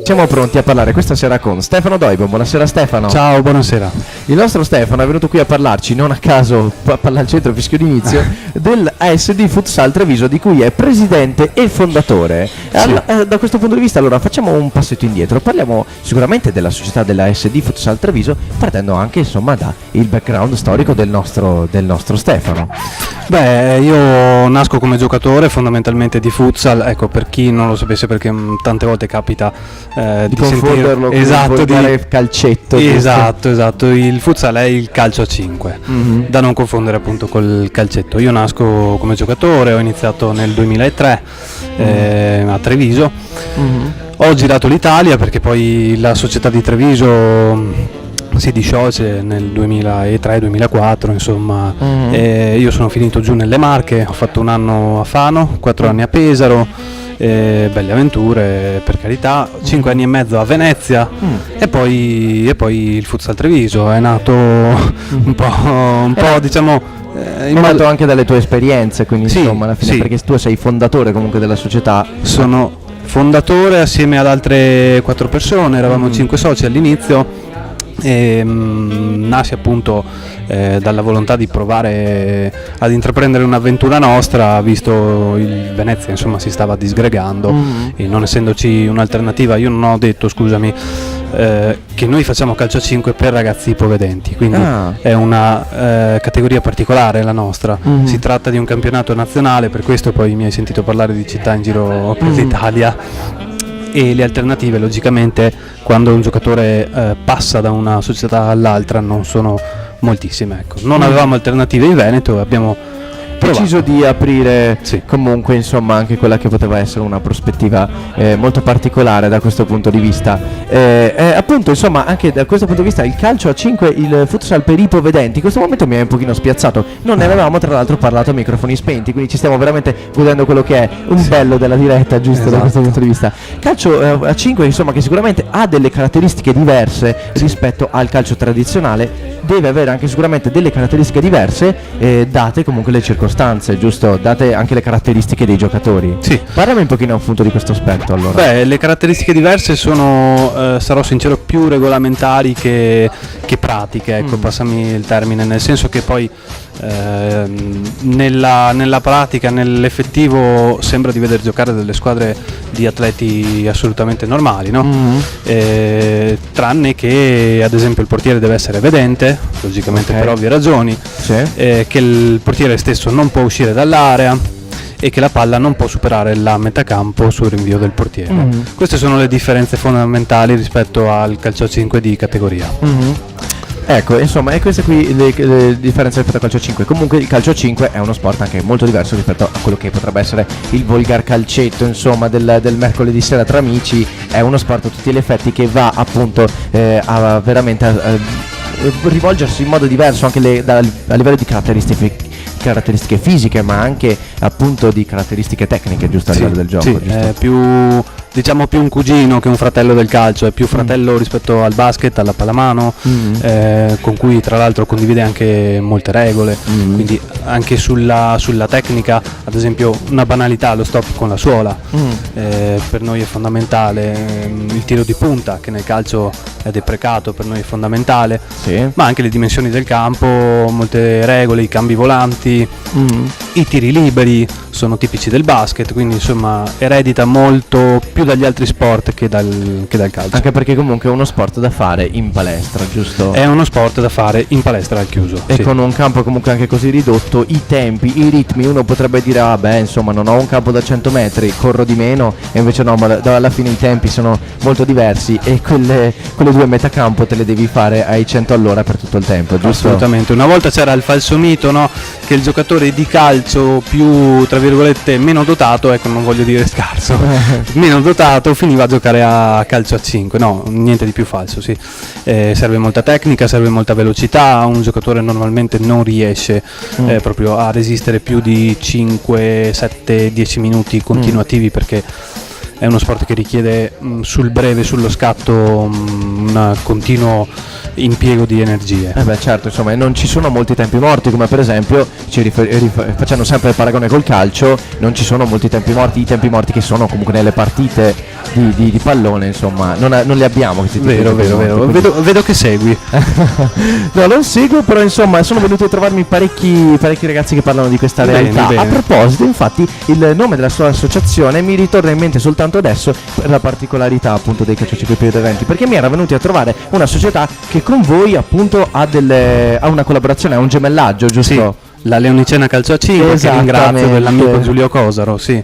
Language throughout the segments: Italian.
Siamo pronti a parlare questa sera con Stefano Doibo. Buonasera Stefano. Ciao, buonasera. Il nostro Stefano è venuto qui a parlarci, non a caso, Palla al Centro Fischio d'Inizio, del ASD Futsal Treviso, di cui è presidente e fondatore. Sì. Da questo punto di vista, allora, facciamo un passetto indietro. Parliamo sicuramente della società dell'ASD Futsal Treviso, partendo anche insomma da il background storico del nostro Stefano. Beh, io nasco come giocatore fondamentalmente di futsal, ecco, per chi non lo sapesse, perché tante volte capita di confonderlo con calcetto. Esatto, il futsal è il calcio a 5, da non confondere appunto col calcetto. Io nasco come giocatore, ho iniziato nel 2003 a Treviso, ho girato l'Italia perché poi la società di Treviso si disciolse nel 2003-2004, insomma. Io sono finito giù nelle Marche, ho fatto un anno a Fano, 4 anni a Pesaro, belle avventure per carità, 5 anni e mezzo a Venezia e poi il Futsal Treviso è nato un po' diciamo nato anche dalle tue esperienze, quindi sì, insomma alla fine, sì. perché tu sei fondatore comunque della società. Sono fondatore assieme ad altre 4 persone, eravamo 5 soci all'inizio. Nasce appunto dalla volontà di provare ad intraprendere un'avventura nostra, visto il Venezia insomma si stava disgregando e non essendoci un'alternativa. Io non ho detto, scusami, che noi facciamo calcio a 5 per ragazzi ipovedenti, quindi è una categoria particolare la nostra. Si tratta di un campionato nazionale, per questo poi mi hai sentito parlare di città in giro per l'Italia. E le alternative logicamente quando un giocatore passa da una società all'altra non sono moltissime, ecco. Non avevamo alternative in Veneto, abbiamo deciso di aprire sì. comunque insomma anche quella che poteva essere una prospettiva molto particolare da questo punto di vista, appunto insomma anche da questo punto di vista il calcio a 5, il futsal per ipovedenti. In questo momento mi è un pochino spiazzato, non ne avevamo tra l'altro parlato a microfoni spenti, quindi ci stiamo veramente godendo quello che è un bello della diretta, giusto. Esatto. Da questo punto di vista calcio a 5 insomma, che sicuramente ha delle caratteristiche diverse rispetto al calcio tradizionale, deve avere anche sicuramente delle caratteristiche diverse date comunque le circostanze, giusto? Date anche le caratteristiche dei giocatori. Sì. Parlami un pochino appunto di questo aspetto allora. Beh, le caratteristiche diverse sono, sarò sincero, più regolamentari che pratiche, ecco, passami il termine, nel senso che poi nella pratica, nell'effettivo sembra di vedere giocare delle squadre di atleti assolutamente normali, no? Tranne che ad esempio il portiere deve essere vedente, logicamente per ovvie ragioni, che il portiere stesso non può uscire dall'area e che la palla non può superare la metà campo sul rinvio del portiere. Queste sono le differenze fondamentali rispetto al calcio a 5 di categoria. Ecco, insomma, e queste qui le differenze rispetto al calcio a 5. Comunque il calcio a 5 è uno sport anche molto diverso rispetto a quello che potrebbe essere il volgar calcetto, insomma, del mercoledì sera tra amici. È uno sport a tutti gli effetti che va appunto a veramente rivolgersi in modo diverso anche a livello di caratteristiche fisiche, ma anche appunto di caratteristiche tecniche, giusto, a livello del gioco. Sì, giusto? è più, diciamo, più un cugino che un fratello del calcio, è più fratello rispetto al basket, alla pallamano, con cui tra l'altro condivide anche molte regole, quindi anche sulla tecnica, ad esempio una banalità, lo stop con la suola, per noi è fondamentale, il tiro di punta che nel calcio è deprecato, per noi è fondamentale, ma anche le dimensioni del campo, molte regole, i cambi volanti, i tiri liberi sono tipici del basket, quindi insomma eredita molto più dagli altri sport che dal calcio. Anche perché comunque è uno sport da fare in palestra, giusto? È uno sport da fare in palestra al chiuso. E con un campo comunque anche così ridotto, i tempi, i ritmi, uno potrebbe dire insomma non ho un campo da 100 metri, corro di meno, e invece no, ma alla fine i tempi sono molto diversi e quelle 2 metacampo te le devi fare ai 100 all'ora per tutto il tempo, giusto? Assolutamente. Una volta c'era il falso mito, no? Che il giocatore di calcio più, tra virgolette, meno dotato, ecco, non voglio dire scarso, meno dotato finiva a giocare a calcio a 5. No, niente di più falso, sì. Serve molta tecnica, serve molta velocità, un giocatore normalmente non riesce proprio a resistere più di 5, 7, 10 minuti continuativi, perché è uno sport che richiede sul breve, sullo scatto, un continuo impiego di energie. Certo, insomma, non ci sono molti tempi morti, come per esempio facendo sempre il paragone col calcio, non ci sono molti tempi morti, i tempi morti che sono comunque nelle partite di pallone, insomma, non li abbiamo questi tipi Vero, di tempi vero, morti, vero. Vedo che segui. No, non seguo, però insomma sono venuti a trovarmi parecchi ragazzi che parlano di questa realtà. Bene. A proposito, infatti, il nome della sua associazione mi ritorna in mente soltanto adesso per la particolarità appunto dei Calcio 5 Periodo Eventi, perché mi era venuti a trovare una società che con voi appunto ha una collaborazione, ha un gemellaggio, giusto? Sì. La Leonicena Calcio a 5, che ringrazio, dell'amico Giulio Cosaro, sì,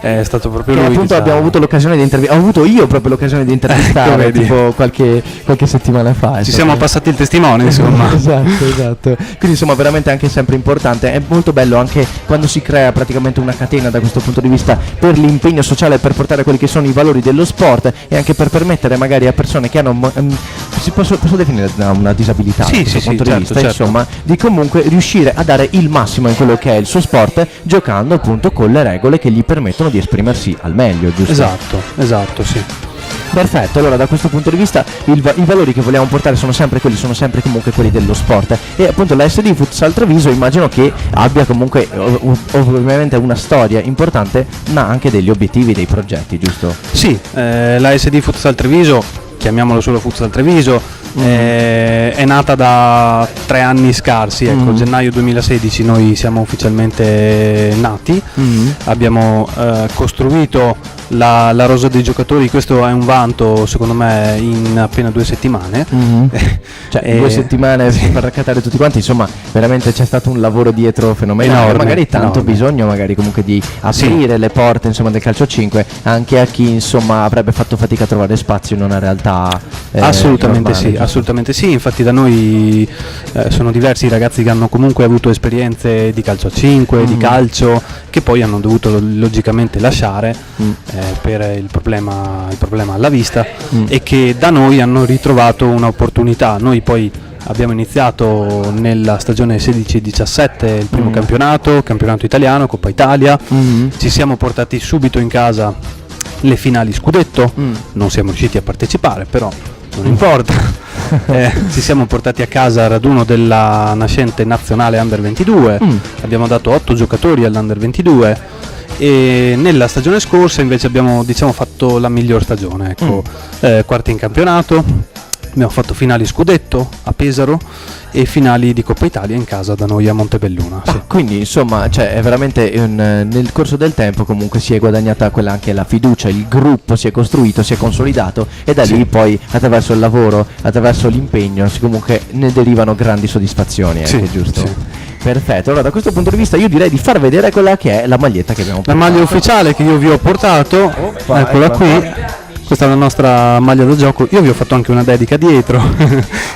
è stato proprio che lui. Appunto abbiamo avuto l'occasione di intervistare, ho avuto io proprio l'occasione di intervistare tipo qualche settimana fa. Ci siamo passati il testimone, insomma. esatto. Quindi insomma veramente anche sempre importante, è molto bello anche quando si crea praticamente una catena da questo punto di vista per l'impegno sociale, per portare quelli che sono i valori dello sport e anche per permettere magari a persone che hanno posso definire una disabilità da questo punto di vista, certo. insomma, di comunque riuscire a dare il massimo in quello che è il suo sport, giocando appunto con le regole che gli permettono di esprimersi al meglio, giusto? Esatto, sì. Perfetto, allora da questo punto di vista i valori che vogliamo portare sono sempre comunque quelli dello sport, e appunto la SD Futsal Treviso immagino che abbia comunque ovviamente una storia importante, ma anche degli obiettivi, dei progetti, giusto? Sì, la SD Futsal Treviso, chiamiamolo solo Futsal Treviso, è nata da 3 anni scarsi, ecco, gennaio 2016 noi siamo ufficialmente nati, abbiamo costruito la rosa dei giocatori, questo è un vanto secondo me in appena 2 settimane. Cioè 2 settimane per raccattare tutti quanti, insomma veramente c'è stato un lavoro dietro fenomenale, enorme, magari tanto enorme. Bisogno magari comunque di aprire le porte insomma del calcio 5 anche a chi insomma avrebbe fatto fatica a trovare spazio in una realtà assolutamente normale, sì, assolutamente sì, infatti da noi sono diversi i ragazzi che hanno comunque avuto esperienze di calcio a 5, di calcio, che poi hanno dovuto logicamente lasciare per il problema alla vista, e che da noi hanno ritrovato un'opportunità. Noi poi abbiamo iniziato nella stagione 16-17 il primo campionato italiano, Coppa Italia, ci siamo portati subito in casa le finali scudetto, non siamo riusciti a partecipare, però non importa. Ci siamo portati a casa il raduno della nascente nazionale Under 22, abbiamo dato 8 giocatori all'Under 22, e nella stagione scorsa invece abbiamo fatto la miglior stagione, ecco, quarti in campionato, abbiamo fatto finali scudetto a Pesaro e finali di Coppa Italia in casa da noi a Montebelluna. Sì. Quindi insomma è veramente nel corso del tempo comunque si è guadagnata quella anche la fiducia, il gruppo si è costruito, si è consolidato, e da lì poi attraverso il lavoro, attraverso l'impegno comunque ne derivano grandi soddisfazioni, giusto? Sì. Perfetto, allora da questo punto di vista io direi di far vedere quella che è la maglietta che abbiamo portato. La maglia ufficiale che io vi ho portato, eccola qui. Questa è la nostra maglia da gioco, io vi ho fatto anche una dedica dietro,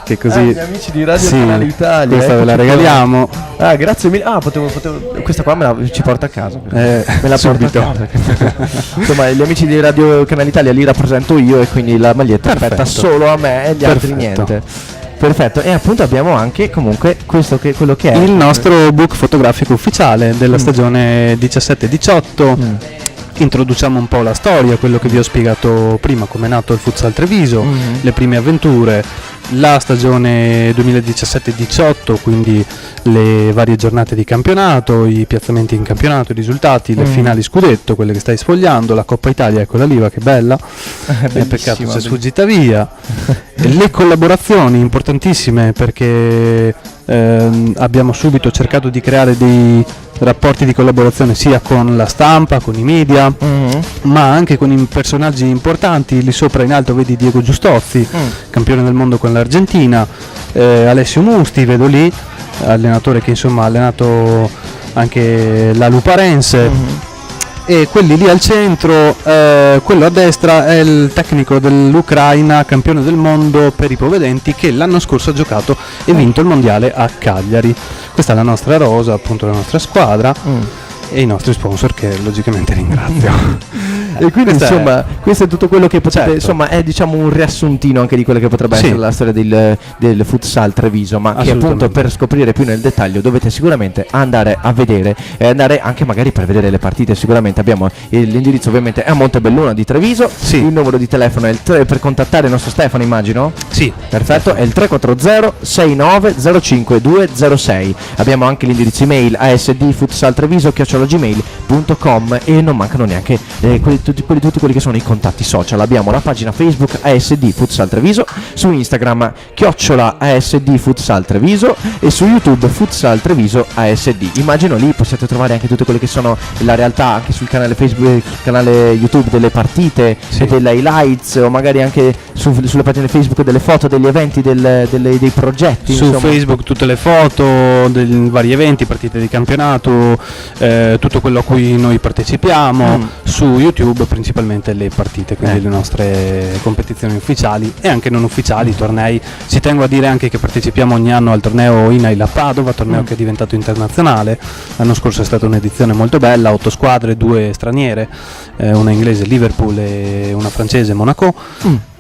che così gli amici di Radio Canale Italia, questa ve la regaliamo. Grazie mille. Questa qua ci porta a casa, me la subito. porta a casa. Insomma, gli amici di Radio Canale Italia li rappresento io, e quindi la maglietta aspetta solo a me e gli altri niente. Perfetto, e appunto abbiamo anche comunque quello che è il nostro book fotografico ufficiale della stagione 17-18. Introduciamo un po' la storia, quello che vi ho spiegato prima, come è nato il Futsal Treviso, le prime avventure, la stagione 2017-18, quindi le varie giornate di campionato, i piazzamenti in campionato, i risultati, le finali scudetto, quelle che stai sfogliando, la Coppa Italia, eccola lì, che bella, peccato sia sfuggita via. Le collaborazioni importantissime, perché abbiamo subito cercato di creare dei rapporti di collaborazione sia con la stampa, con i media, ma anche con i personaggi importanti. Lì sopra in alto vedi Diego Giustozzi, campione del mondo con l'Argentina, Alessio Musti, vedo lì, allenatore che insomma ha allenato anche la Luparense. E quelli lì al centro, quello a destra è il tecnico dell'Ucraina, campione del mondo per ipovedenti, che l'anno scorso ha giocato e vinto il mondiale a Cagliari. Questa è la nostra rosa, appunto la nostra squadra, e i nostri sponsor, che logicamente ringrazio. E quindi insomma questo è tutto quello che potete, certo. insomma è diciamo un riassuntino anche di quello che potrebbe Sì. essere la storia del futsal Treviso, ma che appunto per scoprire più nel dettaglio dovete sicuramente andare a vedere e andare anche magari per vedere le partite. Sicuramente abbiamo l'indirizzo, ovviamente è a Montebelluna di Treviso, Sì. il numero di telefono è il 3 per contattare il nostro Stefano, immagino? Sì, Perfetto, è il 340 69 05 206. Abbiamo anche l'indirizzo email asdfutsaltreviso@gmail.com e non mancano neanche tutti quelli che sono i contatti social. Abbiamo la pagina Facebook ASD Futsal Treviso, su Instagram @ASD Futsal Treviso e su YouTube Futsal Treviso ASD. Immagino lì possiate trovare anche tutte quelle che sono la realtà anche sul canale Facebook, sul canale YouTube delle partite, Sì. e delle highlights, o magari anche sulle pagine Facebook delle foto degli eventi, dei progetti. su insomma. Facebook tutte le foto dei vari eventi, partite di campionato, tutto quello a cui noi partecipiamo, su YouTube principalmente le partite, quindi le nostre competizioni ufficiali e anche non ufficiali, tornei. Ci tengo a dire anche che partecipiamo ogni anno al torneo INAIL a Padova, torneo che è diventato internazionale. L'anno scorso è stata un'edizione molto bella, 8 squadre, 2 straniere, una inglese Liverpool e una francese Monaco.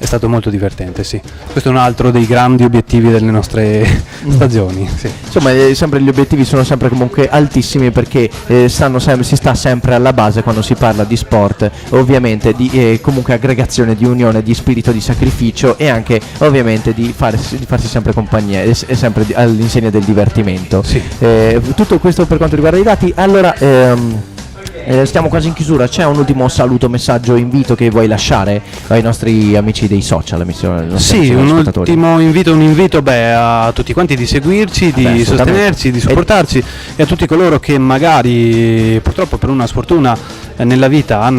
È stato molto divertente, sì. Questo è un altro dei grandi obiettivi delle nostre stagioni. Sì. Insomma, sempre gli obiettivi sono sempre comunque altissimi, perché si sta sempre alla base quando si parla di sport, ovviamente di comunque aggregazione, di unione, di spirito di sacrificio e anche ovviamente di farsi sempre compagnia e sempre all'insegna del divertimento. Sì. Tutto questo per quanto riguarda i dati. Allora stiamo quasi in chiusura, c'è un ultimo saluto, messaggio, invito che vuoi lasciare ai nostri amici dei social? Sì, un ultimo invito a tutti quanti di seguirci, di sostenerci, di supportarci, e a tutti coloro che magari purtroppo per una sfortuna nella vita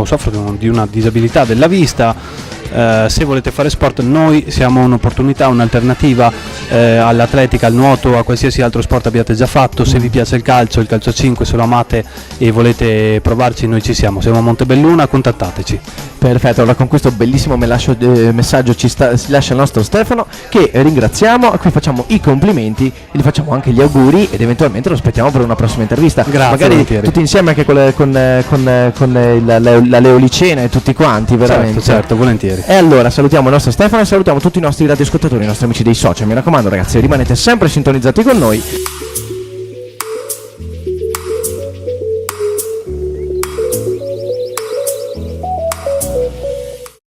soffrono di una disabilità della vista. Se volete fare sport, noi siamo un'opportunità, un'alternativa all'atletica, al nuoto, a qualsiasi altro sport abbiate già fatto. Se vi piace il calcio 5, se lo amate e volete provarci, noi ci siamo a Montebelluna, contattateci. Perfetto, allora con questo bellissimo messaggio si lascia il nostro Stefano, che ringraziamo, a cui facciamo i complimenti e gli facciamo anche gli auguri ed eventualmente lo aspettiamo per una prossima intervista. Grazie, magari volentieri. tutti insieme anche con la Leolicena e tutti quanti, veramente. Certo, volentieri. E allora salutiamo il nostro Stefano e salutiamo tutti i nostri radioascoltatori, i nostri amici dei social. Mi raccomando ragazzi, rimanete sempre sintonizzati con noi.